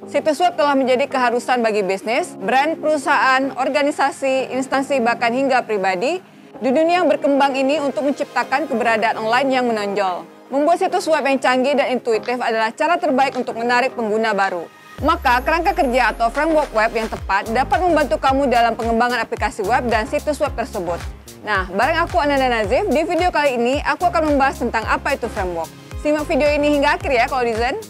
Situs web telah menjadi keharusan bagi bisnis, brand, perusahaan, organisasi, instansi, bahkan hingga pribadi di dunia yang berkembang ini untuk menciptakan keberadaan online yang menonjol. Membuat situs web yang canggih dan intuitif adalah cara terbaik untuk menarik pengguna baru. Maka, kerangka kerja atau framework web yang tepat dapat membantu kamu dalam pengembangan aplikasi web dan situs web tersebut. Nah, bareng aku Ananda Nazif, di video kali ini aku akan membahas tentang apa itu framework. Simak video ini hingga akhir ya kalau desain.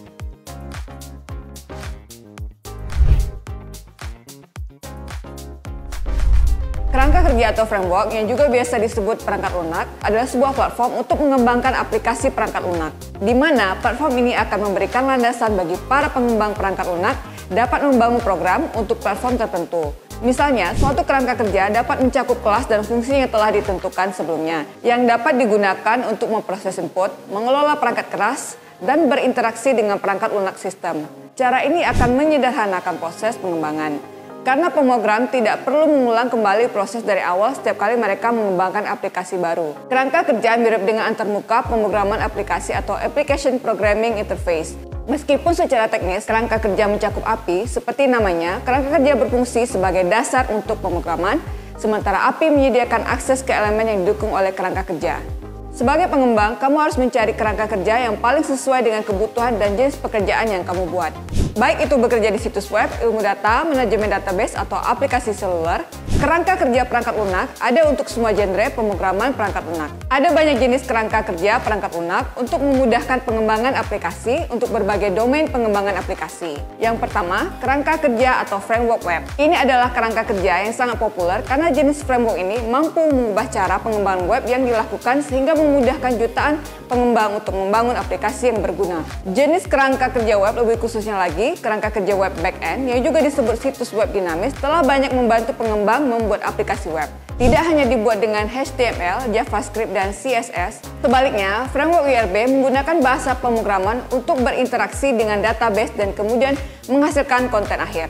Kerangka kerja atau framework yang juga biasa disebut perangkat lunak adalah sebuah platform untuk mengembangkan aplikasi perangkat lunak, di mana platform ini akan memberikan landasan bagi para pengembang perangkat lunak dapat membangun program untuk platform tertentu. Misalnya, suatu kerangka kerja dapat mencakup kelas dan fungsi yang telah ditentukan sebelumnya, yang dapat digunakan untuk memproses input, mengelola perangkat keras, dan berinteraksi dengan perangkat lunak sistem. Cara ini akan menyederhanakan proses pengembangan. Karena pemrogram tidak perlu mengulang kembali proses dari awal setiap kali mereka mengembangkan aplikasi baru. Kerangka kerja mirip dengan antarmuka pemrograman aplikasi atau Application Programming Interface. Meskipun secara teknis kerangka kerja mencakup API, seperti namanya, kerangka kerja berfungsi sebagai dasar untuk pemrograman, sementara API menyediakan akses ke elemen yang didukung oleh kerangka kerja. Sebagai pengembang, kamu harus mencari kerangka kerja yang paling sesuai dengan kebutuhan dan jenis pekerjaan yang kamu buat. Baik itu bekerja di situs web, ilmu data, manajemen database, atau aplikasi seluler, kerangka kerja perangkat lunak ada untuk semua genre pemrograman perangkat lunak. Ada banyak jenis kerangka kerja perangkat lunak untuk memudahkan pengembangan aplikasi untuk berbagai domain pengembangan aplikasi. Yang pertama, kerangka kerja atau framework web. Ini adalah kerangka kerja yang sangat populer karena jenis framework ini mampu mengubah cara pengembangan web yang dilakukan sehingga memudahkan jutaan pengembang untuk membangun aplikasi yang berguna. Jenis kerangka kerja web lebih khususnya lagi, kerangka kerja web backend yang juga disebut situs web dinamis telah banyak membantu pengembang membuat aplikasi web. Tidak hanya dibuat dengan HTML, JavaScript, dan CSS. Sebaliknya, framework WRB menggunakan bahasa pemrograman untuk berinteraksi dengan database dan kemudian menghasilkan konten akhir.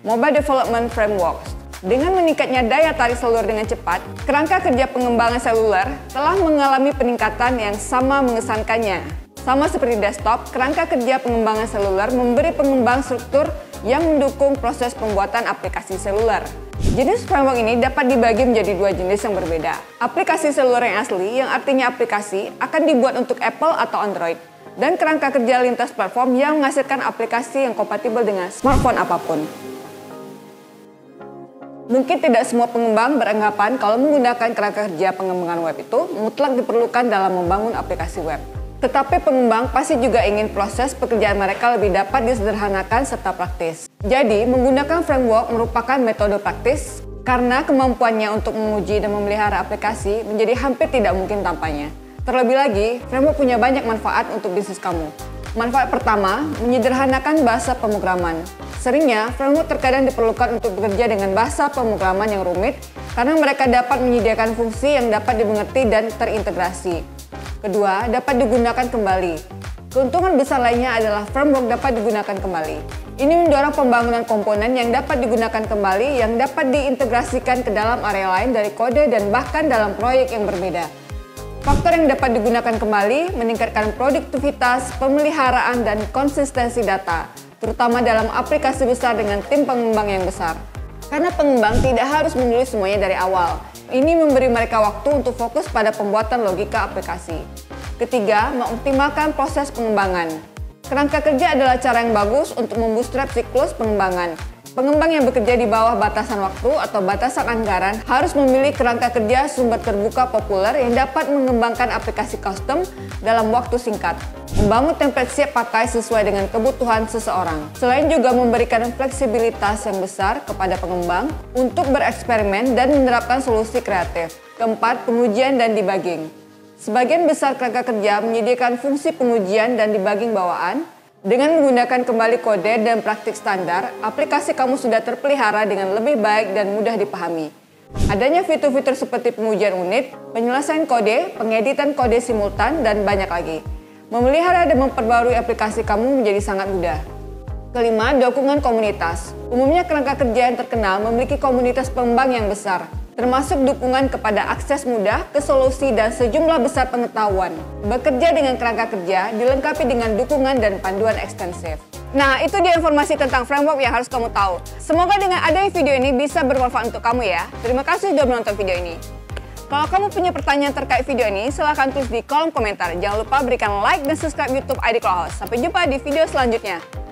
Mobile Development Frameworks. Dengan meningkatnya daya tarik seluler dengan cepat, kerangka kerja pengembangan seluler telah mengalami peningkatan yang sama mengesankannya. Sama seperti desktop, kerangka kerja pengembangan seluler memberi pengembang struktur yang mendukung proses pembuatan aplikasi seluler. Jenis framework ini dapat dibagi menjadi dua jenis yang berbeda. Aplikasi seluler yang asli, yang artinya aplikasi, akan dibuat untuk Apple atau Android. Dan kerangka kerja lintas platform yang menghasilkan aplikasi yang kompatibel dengan smartphone apapun. Mungkin tidak semua pengembang beranggapan kalau menggunakan kerangka kerja pengembangan web itu mutlak diperlukan dalam membangun aplikasi web. Tetapi pengembang pasti juga ingin proses pekerjaan mereka lebih dapat disederhanakan serta praktis. Jadi, menggunakan framework merupakan metode praktis karena kemampuannya untuk menguji dan memelihara aplikasi menjadi hampir tidak mungkin tanpanya. Terlebih lagi, framework punya banyak manfaat untuk bisnis kamu. Manfaat pertama, menyederhanakan bahasa pemrograman. Seringnya, framework terkadang diperlukan untuk bekerja dengan bahasa pemrograman yang rumit karena mereka dapat menyediakan fungsi yang dapat dimengerti dan terintegrasi. Kedua, dapat digunakan kembali. Keuntungan besar lainnya adalah framework dapat digunakan kembali. Ini mendorong pembangunan komponen yang dapat digunakan kembali yang dapat diintegrasikan ke dalam area lain dari kode dan bahkan dalam proyek yang berbeda. Faktor yang dapat digunakan kembali meningkatkan produktivitas, pemeliharaan, dan konsistensi data, terutama dalam aplikasi besar dengan tim pengembang yang besar. Karena pengembang tidak harus menulis semuanya dari awal. Ini memberi mereka waktu untuk fokus pada pembuatan logika aplikasi. Ketiga, mengoptimalkan proses pengembangan. Kerangka kerja adalah cara yang bagus untuk membootstrap siklus pengembangan. Pengembang yang bekerja di bawah batasan waktu atau batasan anggaran harus memilih kerangka kerja sumber terbuka populer yang dapat mengembangkan aplikasi custom dalam waktu singkat. Membangun template siap pakai sesuai dengan kebutuhan seseorang. Selain juga memberikan fleksibilitas yang besar kepada pengembang untuk bereksperimen dan menerapkan solusi kreatif. Keempat, pengujian dan debugging. Sebagian besar kerangka kerja menyediakan fungsi pengujian dan debugging bawaan. Dengan menggunakan kembali kode dan praktik standar, aplikasi kamu sudah terpelihara dengan lebih baik dan mudah dipahami. Adanya fitur-fitur seperti pengujian unit, penyelesaian kode, pengeditan kode simultan, dan banyak lagi. Memelihara dan memperbarui aplikasi kamu menjadi sangat mudah. Kelima, dukungan komunitas. Umumnya kerangka kerja yang terkenal memiliki komunitas pengembang yang besar, termasuk dukungan kepada akses mudah ke solusi dan sejumlah besar pengetahuan. Bekerja dengan kerangka kerja dilengkapi dengan dukungan dan panduan ekstensif. Nah, itu dia informasi tentang framework yang harus kamu tahu. Semoga dengan adanya video ini bisa bermanfaat untuk kamu ya. Terima kasih sudah menonton video ini. Kalau kamu punya pertanyaan terkait video ini, silahkan tulis di kolom komentar. Jangan lupa berikan like dan subscribe YouTube ID Clubhouse. Sampai jumpa di video selanjutnya.